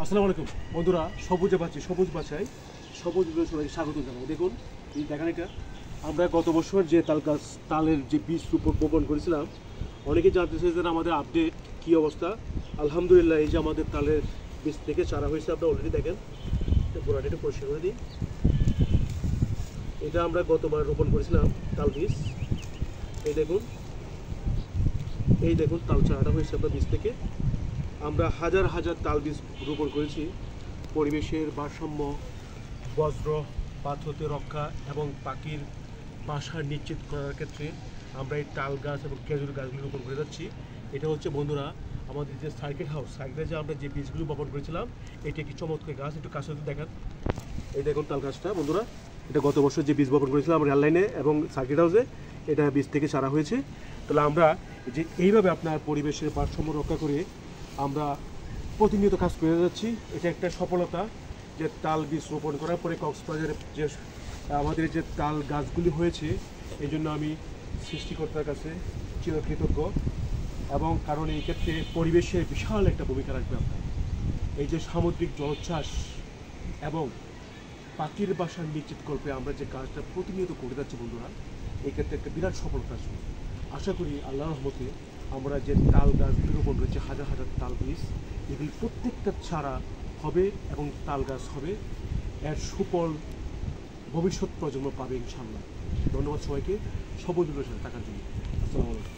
আসসালামু আলাইকুম বন্ধুরা, সবুজ বাছাই সবুজ সবাই স্বাগত জানাই। দেখুন এই দেখেন, এটা আমরা গত বছর যে তালের যে বীজ বপন করেছিলাম, অনেকে জানতে চাইছেন আমাদের আপডেট কি অবস্থা। আলহামদুলিল্লাহ, এই যে আমাদের তালের বীজ থেকে চারা হয়েছে, আপনারা অলরেডি দেখেন। গোড়াটা একটু পরিষ্কার করে দিই। এটা আমরা গতবার রোপণ করেছিলাম তাল বীজ। এই দেখুন তাল চারাটা হয়েছে আপনার বীজ থেকে। আমরা হাজার হাজার তাল বীজ রোপণ করেছি। পরিবেশের ভারসাম্য, বজ্র পাত হতে রক্ষা এবং পাখির বাসা নিশ্চিত করার ক্ষেত্রে আমরা এই তাল গাছ এবং খেজুর গাছগুলো রোপণ করে যাচ্ছি। এটা হচ্ছে বন্ধুরা আমাদের যে সার্কিট সার্কিটে যে আমরা যে বীজগুলো বপন করেছিলাম, এটি একটি চমৎকার গাছ। একটু কাছে দেখেন, এই দেখুন তাল গাছটা বন্ধুরা। এটা গত বছর যে বীজ বপন করেছিলাম রেল লাইনে এবং সার্কিট হাউসে, এটা বীজ থেকে চারা হয়েছে। তাহলে আমরা যে এইভাবে আপনার পরিবেশের ভারসাম্য রক্ষা করে আমরা প্রতিনিয়ত কাজ করে যাচ্ছি। এটা একটা সফলতা যে তাল বীজ রোপণ করার পরে কক্সবাজারের যে আমাদের যে তাল গাছগুলি হয়েছে, এই জন্য আমি সৃষ্টিকর্তার কাছে চিরকৃতজ্ঞ। এবং কারণ এই ক্ষেত্রে পরিবেশের বিশাল একটা ভূমিকা রাখবে আপনার। এই যে সামুদ্রিক জলোচ্ছ্বাস এবং পাখির বাসা নিশ্চিত করবে আমরা যে কাজটা প্রতিনিয়ত করে যাচ্ছি বন্ধুরা, এই ক্ষেত্রে একটা বিরাট সফলতা আসবে। আশা করি আল্লাহর রহমতে আমরা যে তাল গাছগুলি রোপণ করেছি, হাজার হাজার তাল বীজ, এগুলি প্রত্যেকটা চারা হবে এবং তাল গাছ হবে। এর সুফল ভবিষ্যৎ প্রজন্ম পাবে ইনশাআল্লাহ। ধন্যবাদ সবাইকে সবুজ সাথে থাকার জন্য। আসসালামু আলাইকুম।